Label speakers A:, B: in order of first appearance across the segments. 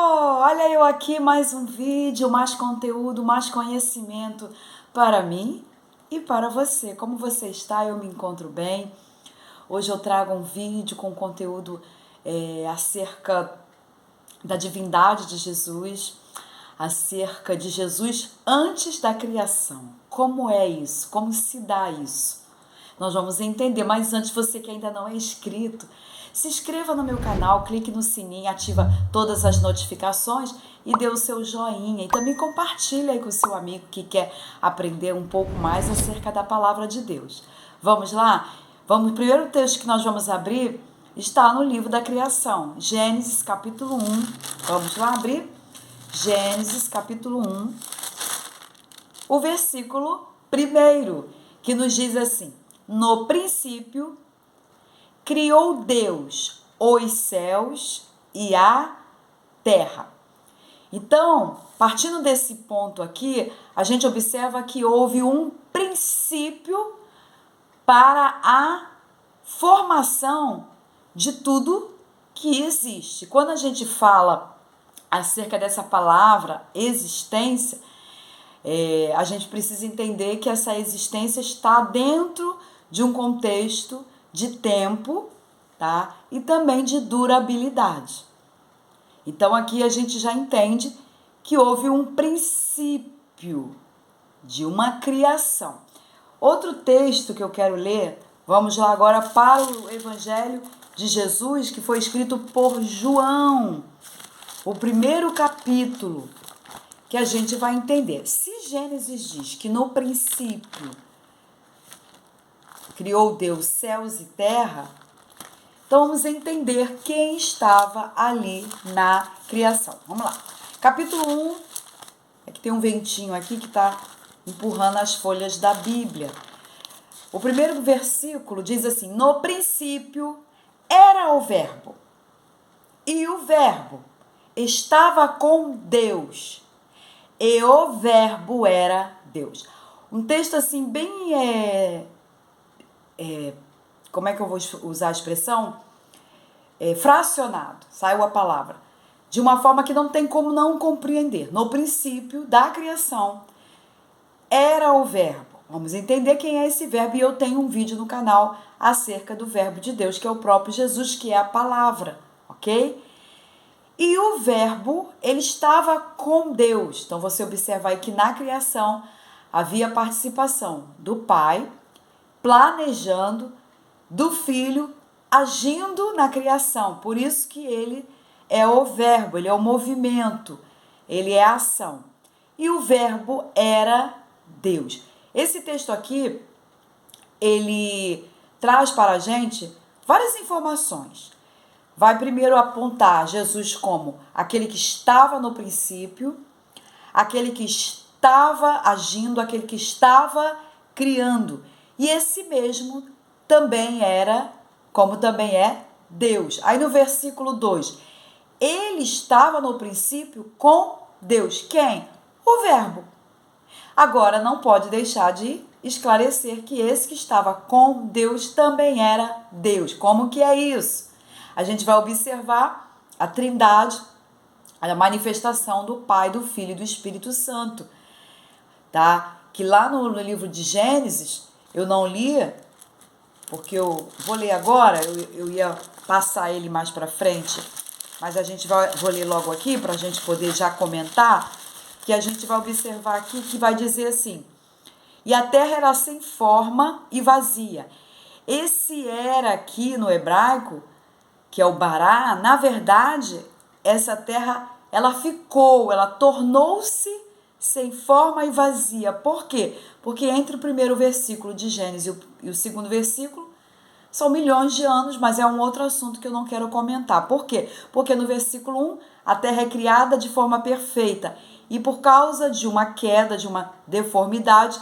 A: Olha eu aqui, mais um vídeo, mais conteúdo, mais conhecimento para mim e para você. Como você está? Eu me encontro bem. Hoje eu trago um vídeo com conteúdo acerca da divindade de Jesus, acerca de Jesus antes da criação. Como é isso? Como se dá isso? Nós vamos entender, mas antes, você que ainda não é inscrito, se inscreva no meu canal, clique no sininho, ativa todas as notificações e dê o seu joinha. E também compartilhe aí com o seu amigo que quer aprender um pouco mais acerca da palavra de Deus. Vamos lá? O primeiro texto que nós vamos abrir está no livro da criação, Gênesis capítulo 1. Vamos lá abrir? Gênesis capítulo 1, o versículo 1, que nos diz assim: no princípio, criou Deus os céus e a terra. Então, partindo desse ponto aqui, a gente observa que houve um princípio para a formação de tudo que existe. Quando a gente fala acerca dessa palavra existência, a gente precisa entender que essa existência está dentro de um contexto de tempo, tá? E também de durabilidade. Então aqui a gente já entende que houve um princípio de uma criação. Outro texto que eu quero ler, vamos lá agora para o Evangelho de Jesus, que foi escrito por João, o primeiro capítulo, que a gente vai entender. Se Gênesis diz que no princípio criou Deus céus e terra, então vamos entender quem estava ali na criação. Vamos lá. Capítulo 1, é que tem um ventinho aqui que está empurrando as folhas da Bíblia. O primeiro versículo diz assim: no princípio era o Verbo, e o Verbo estava com Deus, e o Verbo era Deus. Um texto assim bem, como é que eu vou usar a expressão? Fracionado, saiu a palavra. De uma forma que não tem como não compreender. No princípio da criação era o Verbo. Vamos entender quem é esse Verbo, e eu tenho um vídeo no canal acerca do Verbo de Deus, que é o próprio Jesus, que é a palavra, ok? E o Verbo, ele estava com Deus. Então, você observa aí que na criação havia participação do Pai, planejando, do Filho, agindo na criação. Por isso que ele é o Verbo, ele é o movimento, ele é a ação. E o Verbo era Deus. Esse texto aqui, ele traz para a gente várias informações. Vai primeiro apontar Jesus como aquele que estava no princípio, aquele que estava agindo, aquele que estava criando. E esse mesmo também era, como também é, Deus. Aí no versículo 2, ele estava no princípio com Deus. Quem? O Verbo. Agora não pode deixar de esclarecer que esse que estava com Deus também era Deus. Como que é isso? A gente vai observar a Trindade, a manifestação do Pai, do Filho e do Espírito Santo, tá? Que lá no livro de Gênesis, eu não lia, porque eu vou ler agora, eu ia passar ele mais para frente, mas vou ler logo aqui para a gente poder já comentar, que a gente vai observar aqui que vai dizer assim: e a terra era sem forma e vazia. Esse era aqui no hebraico, que é o bará, na verdade, essa terra, ela tornou-se sem forma e vazia. Por quê? Porque entre o primeiro versículo de Gênesis e o segundo versículo, são milhões de anos, mas é um outro assunto que eu não quero comentar. Por quê? Porque no versículo 1, a terra é criada de forma perfeita. E por causa de uma queda, de uma deformidade,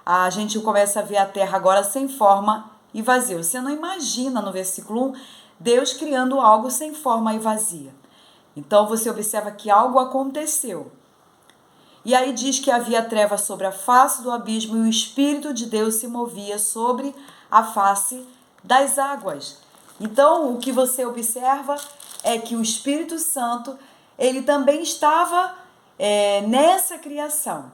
A: a gente começa a ver a terra agora sem forma e vazia. Você não imagina no versículo 1 Deus criando algo sem forma e vazia. Então você observa que algo aconteceu. E aí diz que havia trevas sobre a face do abismo e o Espírito de Deus se movia sobre a face das águas. Então o que você observa é que o Espírito Santo ele também estava nessa criação,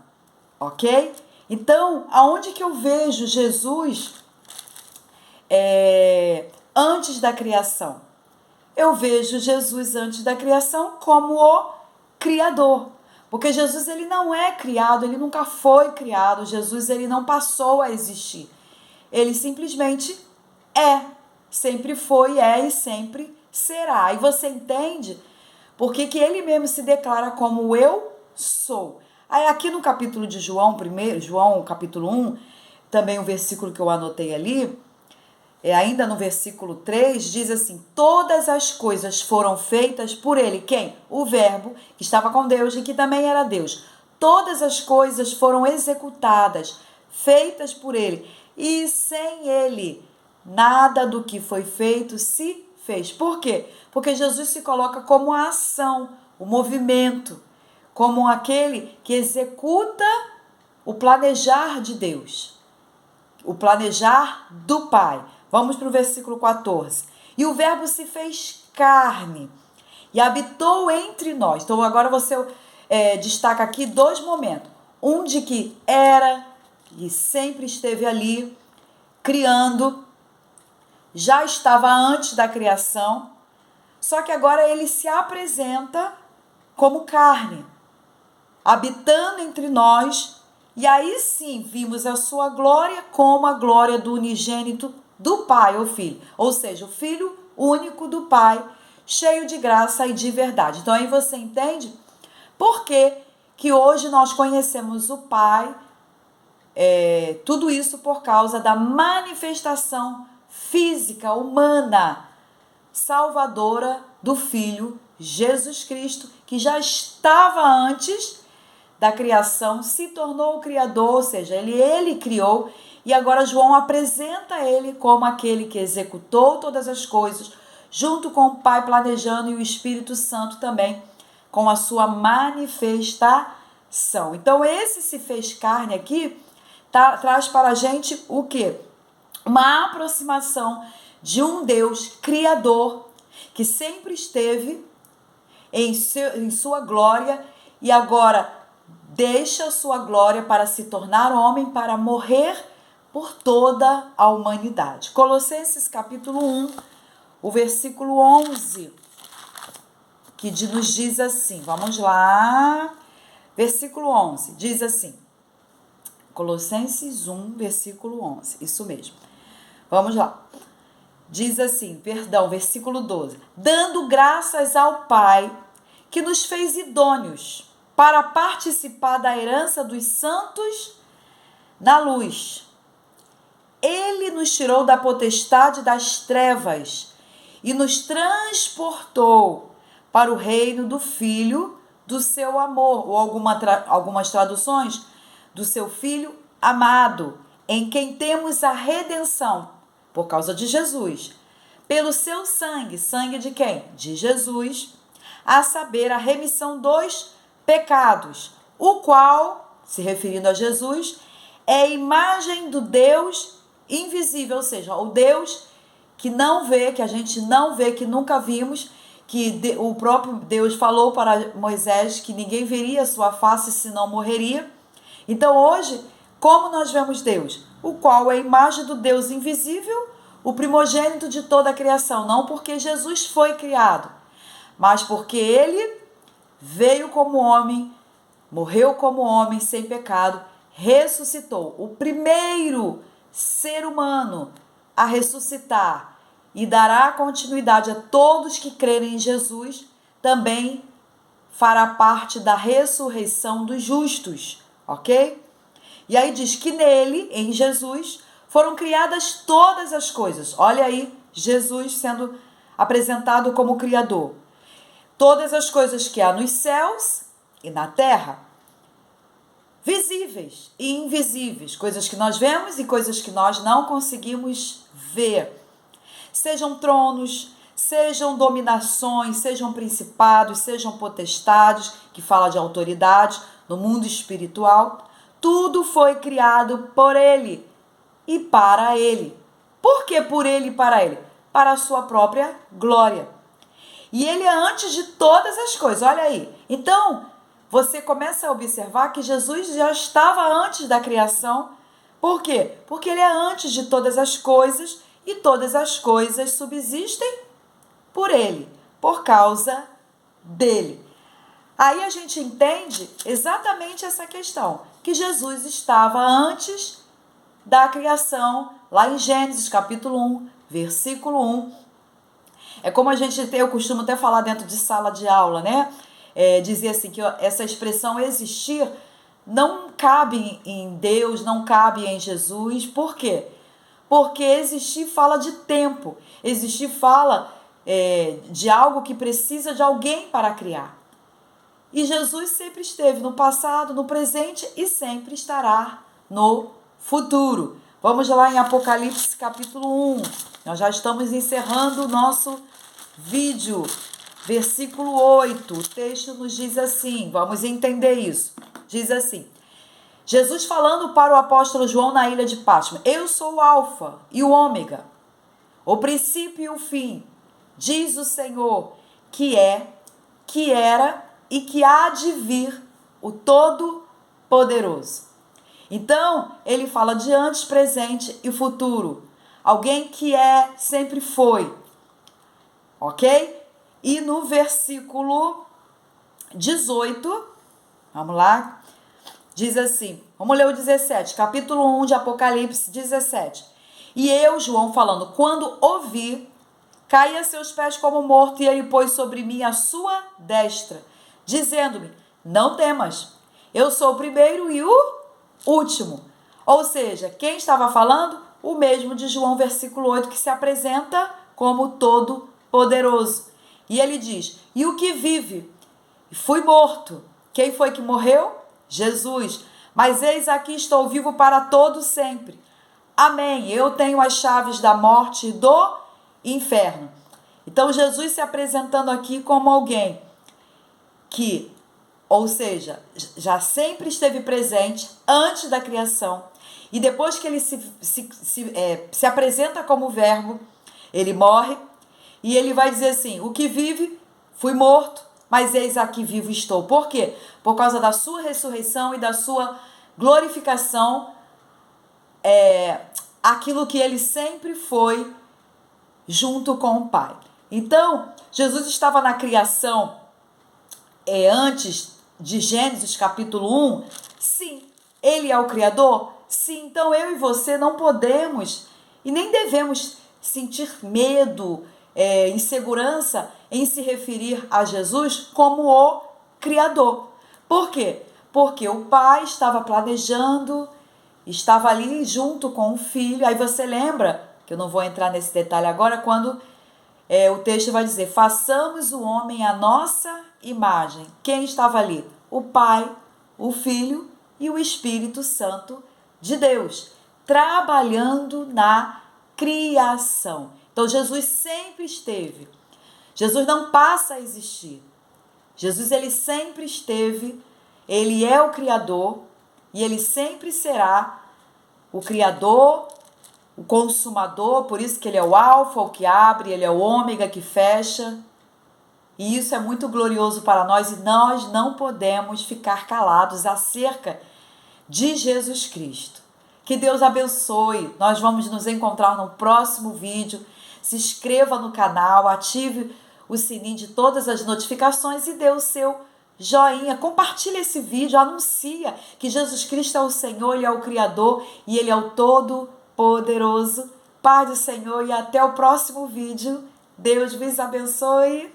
A: ok? Então, aonde que eu vejo Jesus antes da criação? Eu vejo Jesus antes da criação como o Criador. Porque Jesus, ele não é criado, ele nunca foi criado. Jesus, ele não passou a existir. Ele simplesmente é. Sempre foi, é e sempre será. E você entende porque que ele mesmo se declara como eu sou. Aí aqui no capítulo de João, João capítulo 1, também o versículo que eu anotei ali, ainda no versículo 3, diz assim: todas as coisas foram feitas por ele. Quem? O Verbo, que estava com Deus e que também era Deus. Todas as coisas foram executadas, feitas por ele. E sem ele, nada do que foi feito se fez. Por quê? Porque Jesus se coloca como a ação, o movimento, como aquele que executa o planejar de Deus, o planejar do Pai. Vamos para o versículo 14. E o Verbo se fez carne e habitou entre nós. Então agora você destaca aqui dois momentos. Um de que era e sempre esteve ali, criando, já estava antes da criação, só que agora ele se apresenta como carne, habitando entre nós, e aí sim vimos a sua glória como a glória do unigênito do Pai, o Filho, ou seja, o Filho único do Pai, cheio de graça e de verdade. Então aí você entende por que hoje nós conhecemos o Pai, tudo isso por causa da manifestação física, humana, salvadora do Filho Jesus Cristo, que já estava antes da criação, se tornou o Criador, ou seja, ele criou, e agora João apresenta ele como aquele que executou todas as coisas, junto com o Pai planejando e o Espírito Santo também, com a sua manifestação. Então esse se fez carne aqui, traz para a gente o quê? Uma aproximação de um Deus criador que sempre esteve em sua glória e agora deixa sua glória para se tornar homem, para morrer por toda a humanidade. Colossenses capítulo 1, o versículo 11, que nos diz assim, vamos lá, versículo 11, diz assim, Colossenses 1, versículo 11, isso mesmo. Vamos lá. Diz assim, versículo 12. Dando graças ao Pai, que nos fez idôneos para participar da herança dos santos na luz. Ele nos tirou da potestade das trevas e nos transportou para o reino do Filho do seu amor, ou algumas traduções, do seu Filho amado, em quem temos a redenção, por causa de Jesus, pelo seu sangue. Sangue de quem? De Jesus, a saber, a remissão dos pecados, o qual, se referindo a Jesus, é a imagem do Deus invisível, ou seja, o Deus que não vê, que a gente não vê, que nunca vimos, que o próprio Deus falou para Moisés que ninguém veria a sua face senão morreria. Então hoje, como nós vemos Deus? O qual é a imagem do Deus invisível, o primogênito de toda a criação, não porque Jesus foi criado, mas porque ele veio como homem, morreu como homem sem pecado, ressuscitou, o primeiro ser humano a ressuscitar e dará continuidade a todos que crerem em Jesus, também fará parte da ressurreição dos justos, ok? E aí diz que nele, em Jesus, foram criadas todas as coisas. Olha aí, Jesus sendo apresentado como Criador. Todas as coisas que há nos céus e na terra, visíveis e invisíveis, coisas que nós vemos e coisas que nós não conseguimos ver. Sejam tronos, sejam dominações, sejam principados, sejam potestades, que fala de autoridade no mundo espiritual. Tudo foi criado por ele e para ele. Por que por ele e para ele? Para a sua própria glória. E ele é antes de todas as coisas, olha aí. Então, você começa a observar que Jesus já estava antes da criação. Por quê? Porque ele é antes de todas as coisas e todas as coisas subsistem por ele, por causa dele. Aí a gente entende exatamente essa questão, que Jesus estava antes da criação, lá em Gênesis capítulo 1, versículo 1. É como eu costumo até falar dentro de sala de aula, né? Dizer assim, que essa expressão existir não cabe em Deus, não cabe em Jesus. Por quê? Porque existir fala de tempo, existir fala de algo que precisa de alguém para criar. E Jesus sempre esteve no passado, no presente e sempre estará no futuro. Vamos lá em Apocalipse capítulo 1. Nós já estamos encerrando o nosso vídeo. Versículo 8. O texto nos diz assim, vamos entender isso. Diz assim: Jesus falando para o apóstolo João na ilha de Patmos: eu sou o Alfa e o Ômega, o princípio e o fim, diz o Senhor, que é, que era e que há de vir, o Todo-Poderoso. Então, ele fala de antes, presente e futuro. Alguém que sempre foi. Ok? E no versículo 18, vamos lá, diz assim, vamos ler o 17, capítulo 1 de Apocalipse 17. E eu, João, falando, quando ouvi, caí a seus pés como morto, e ele pôs sobre mim a sua destra, dizendo-me, não temas, eu sou o primeiro e o último. Ou seja, quem estava falando? O mesmo de João, versículo 8, que se apresenta como Todo-Poderoso. E ele diz, e o que vive? Fui morto. Quem foi que morreu? Jesus. Mas eis aqui estou vivo para todo sempre. Amém. Eu tenho as chaves da morte e do inferno. Então, Jesus se apresentando aqui como alguém que, ou seja, já sempre esteve presente antes da criação. E depois que ele se apresenta como verbo, ele morre. E ele vai dizer assim, o que vive, fui morto, mas eis aqui vivo estou. Por quê? Por causa da sua ressurreição e da sua glorificação, aquilo que ele sempre foi junto com o Pai. Então, Jesus estava na criação antes de Gênesis capítulo 1? Sim. Ele é o Criador? Sim. Então, eu e você não podemos e nem devemos sentir medo, insegurança em se referir a Jesus como o Criador. Por quê? Porque o Pai estava planejando, estava ali junto com o Filho. Aí você lembra, que eu não vou entrar nesse detalhe agora, quando o texto vai dizer, façamos o homem à nossa imagem. Quem estava ali? O Pai, o Filho e o Espírito Santo de Deus, trabalhando na criação. Então, Jesus sempre esteve. Jesus não passa a existir. Jesus, ele sempre esteve, ele é o Criador e ele sempre será o Criador, o Consumador, por isso que ele é o Alfa, o que abre, ele é o Ômega, que fecha. E isso é muito glorioso para nós e nós não podemos ficar calados acerca de Jesus Cristo. Que Deus abençoe. Nós vamos nos encontrar no próximo vídeo. Se inscreva no canal, ative o sininho de todas as notificações e dê o seu joinha. Compartilhe esse vídeo, anuncia que Jesus Cristo é o Senhor, Ele é o Criador e Ele é o Todo-Poderoso. Paz do Senhor e até o próximo vídeo. Deus vos abençoe.